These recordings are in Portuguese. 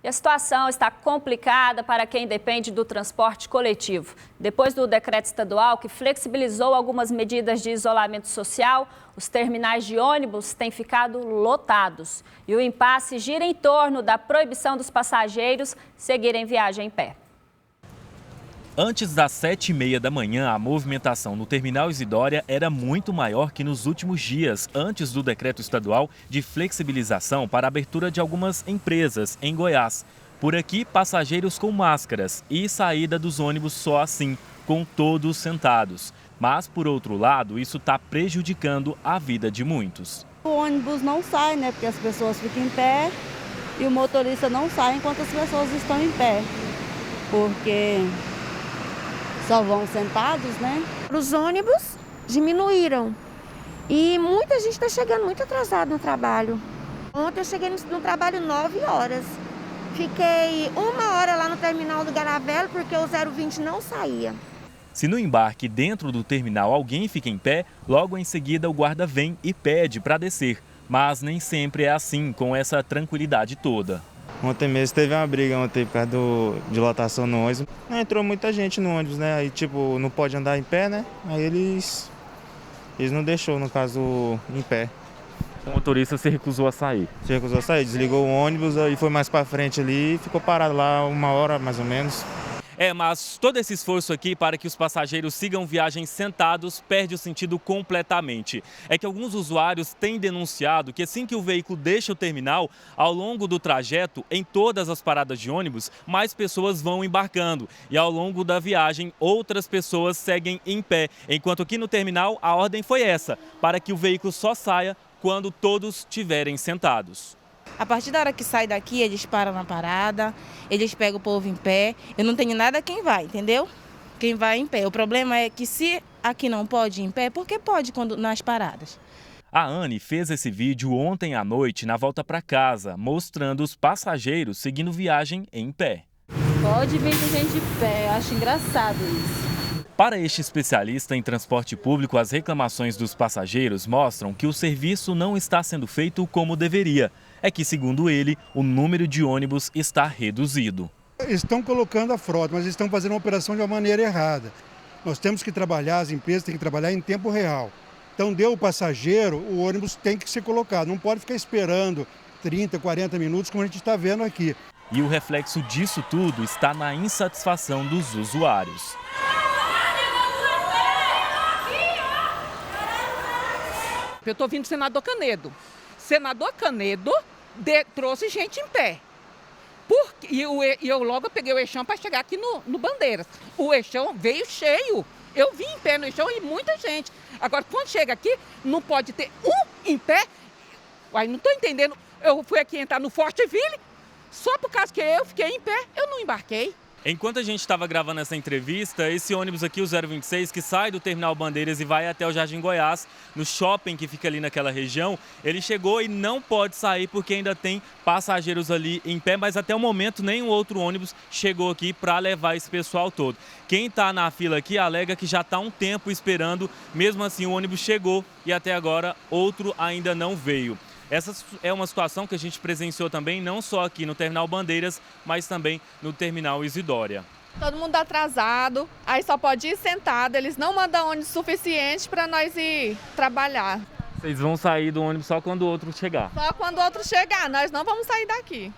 E a situação está complicada para quem depende do transporte coletivo. Depois do decreto estadual que flexibilizou algumas medidas de isolamento social, os terminais de ônibus têm ficado lotados. E o impasse gira em torno da proibição dos passageiros seguirem viagem em pé. Antes das 7h30 da manhã, a movimentação no terminal Isidória era muito maior que nos últimos dias, antes do decreto estadual de flexibilização para a abertura de algumas empresas em Goiás. Por aqui, passageiros com máscaras e saída dos ônibus só assim, com todos sentados. Mas, por outro lado, isso está prejudicando a vida de muitos. O ônibus não sai, né? Porque as pessoas ficam em pé e o motorista não sai enquanto as pessoas estão em pé. Porque só vão sentados, né? Os ônibus diminuíram e muita gente está chegando muito atrasado no trabalho. Ontem eu cheguei no trabalho 9 horas. Fiquei 1 hora lá no terminal do Garavelo porque o 020 não saía. Se no embarque dentro do terminal alguém fica em pé, logo em seguida o guarda vem e pede para descer. Mas nem sempre é assim, com essa tranquilidade toda. Ontem mesmo teve uma briga ontem por causa de lotação no ônibus. Entrou muita gente no ônibus, né? Aí tipo, não pode andar em pé, né? Aí eles não deixou, no caso, em pé. O motorista se recusou a sair. Se recusou a sair, desligou o ônibus e foi mais para frente ali e ficou parado lá 1 hora mais ou menos. Mas todo esse esforço aqui para que os passageiros sigam viagem sentados perde o sentido completamente. É que alguns usuários têm denunciado que assim que o veículo deixa o terminal, ao longo do trajeto, em todas as paradas de ônibus, mais pessoas vão embarcando. E ao longo da viagem, outras pessoas seguem em pé. Enquanto aqui no terminal, a ordem foi essa, para que o veículo só saia quando todos estiverem sentados. A partir da hora que sai daqui, eles param na parada, eles pegam o povo em pé. Eu não tenho nada quem vai, entendeu? Quem vai em pé. O problema é que se aqui não pode ir em pé, por que pode nas paradas? A Anne fez esse vídeo ontem à noite na volta para casa, mostrando os passageiros seguindo viagem em pé. Pode vir com gente de pé, eu acho engraçado isso. Para este especialista em transporte público, as reclamações dos passageiros mostram que o serviço não está sendo feito como deveria. É que, segundo ele, o número de ônibus está reduzido. Estão colocando a frota, mas estão fazendo uma operação de uma maneira errada. Nós temos que trabalhar, as empresas têm que trabalhar em tempo real. Então, deu o passageiro, o ônibus tem que ser colocado. Não pode ficar esperando 30, 40 minutos, como a gente está vendo aqui. E o reflexo disso tudo está na insatisfação dos usuários. Eu estou vindo do senador Canedo. Senador Canedo trouxe gente em pé. E eu logo peguei o eixão para chegar aqui no Bandeiras. O eixão veio cheio. Eu vim em pé no eixão e muita gente. Agora, quando chega aqui, não pode ter um em pé. Aí não estou entendendo. Eu fui aqui entrar no Forteville, só por causa que eu fiquei em pé, eu não embarquei. Enquanto a gente estava gravando essa entrevista, esse ônibus aqui, o 026, que sai do Terminal Bandeiras e vai até o Jardim Goiás, no shopping que fica ali naquela região, ele chegou e não pode sair porque ainda tem passageiros ali em pé, mas até o momento nenhum outro ônibus chegou aqui para levar esse pessoal todo. Quem está na fila aqui alega que já está um tempo esperando, mesmo assim o ônibus chegou e até agora outro ainda não veio. Essa é uma situação que a gente presenciou também, não só aqui no Terminal Bandeiras, mas também no Terminal Isidória. Todo mundo atrasado, aí só pode ir sentado, eles não mandam ônibus suficiente para nós ir trabalhar. Vocês vão sair do ônibus só quando o outro chegar? Só quando o outro chegar, nós não vamos sair daqui.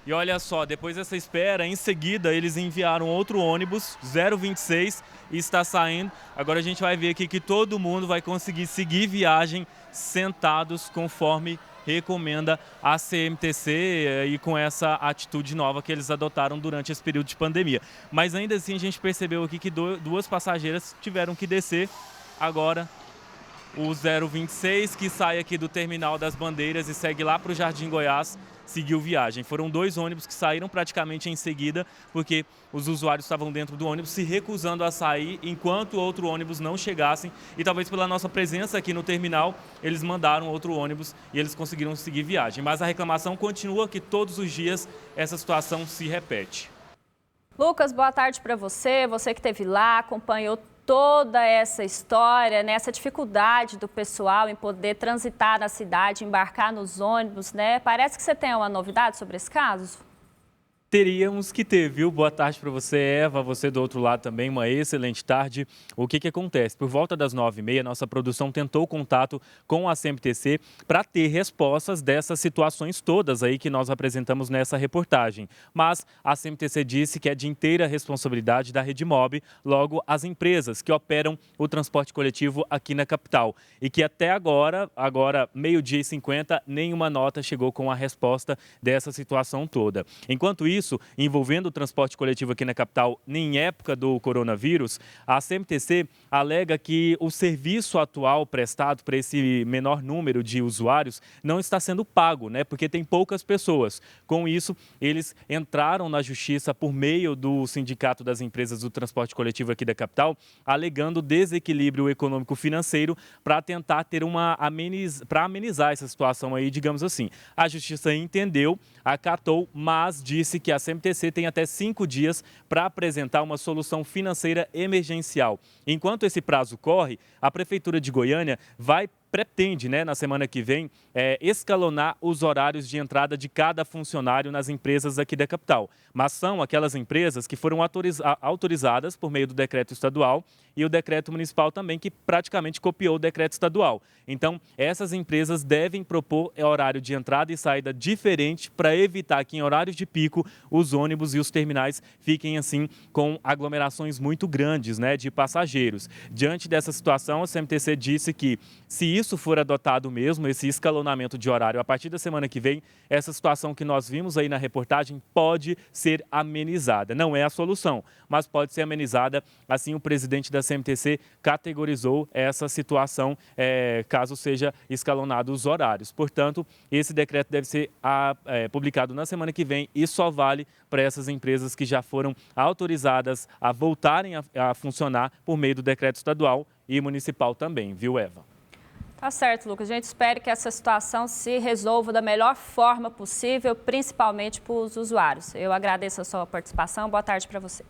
E olha só, depois dessa espera, em seguida eles enviaram outro ônibus, 026, e está saindo. Agora a gente vai ver aqui que todo mundo vai conseguir seguir viagem sentados conforme recomenda a CMTC e com essa atitude nova que eles adotaram durante esse período de pandemia. Mas ainda assim a gente percebeu aqui que duas passageiras tiveram que descer. Agora o 026, que sai aqui do Terminal das Bandeiras e segue lá para o Jardim Goiás, seguiu viagem. Foram 2 ônibus que saíram praticamente em seguida, porque os usuários estavam dentro do ônibus se recusando a sair enquanto outro ônibus não chegassem. E talvez pela nossa presença aqui no terminal, eles mandaram outro ônibus e eles conseguiram seguir viagem. Mas a reclamação continua que todos os dias essa situação se repete. Lucas, boa tarde para você. Você que esteve lá, acompanhou toda essa história, né? Essa dificuldade do pessoal em poder transitar na cidade, embarcar nos ônibus, né? Parece que você tem uma novidade sobre esse caso? Teríamos que ter, viu? Boa tarde para você, Eva. Você do outro lado também, uma excelente tarde. O que acontece? Por volta das 9h30, nossa produção tentou contato com a CMTC para ter respostas dessas situações todas aí que nós apresentamos nessa reportagem. Mas a CMTC disse que é de inteira responsabilidade da Redimob, logo as empresas que operam o transporte coletivo aqui na capital. E que até agora 12h50, nenhuma nota chegou com a resposta dessa situação toda. Enquanto isso, envolvendo o transporte coletivo aqui na capital em época do coronavírus, a CMTC alega que o serviço atual prestado para esse menor número de usuários não está sendo pago, né? Porque tem poucas pessoas. Com isso, eles entraram na justiça por meio do Sindicato das Empresas do Transporte Coletivo aqui da capital, alegando desequilíbrio econômico-financeiro para tentar ter para amenizar essa situação aí, digamos assim. A justiça entendeu, acatou, mas disse que a CMTC tem até 5 dias para apresentar uma solução financeira emergencial. Enquanto esse prazo corre, a Prefeitura de Goiânia pretende, né, na semana que vem, escalonar os horários de entrada de cada funcionário nas empresas aqui da capital. Mas são aquelas empresas que foram autorizadas por meio do decreto estadual e o decreto municipal também, que praticamente copiou o decreto estadual. Então, essas empresas devem propor horário de entrada e saída diferente para evitar que em horários de pico os ônibus e os terminais fiquem assim com aglomerações muito grandes, né, de passageiros. Diante dessa situação, a CMTC disse que se isso for adotado mesmo, esse escalonamento de horário a partir da semana que vem, essa situação que nós vimos aí na reportagem pode ser amenizada. Não é a solução, mas pode ser amenizada. Assim, o presidente da CMTC categorizou essa situação caso seja escalonado os horários. Portanto, esse decreto deve ser publicado na semana que vem e só vale para essas empresas que já foram autorizadas a voltarem a funcionar por meio do decreto estadual e municipal também, viu, Eva? Tá certo, Lucas. A gente espera que essa situação se resolva da melhor forma possível, principalmente para os usuários. Eu agradeço a sua participação. Boa tarde para você.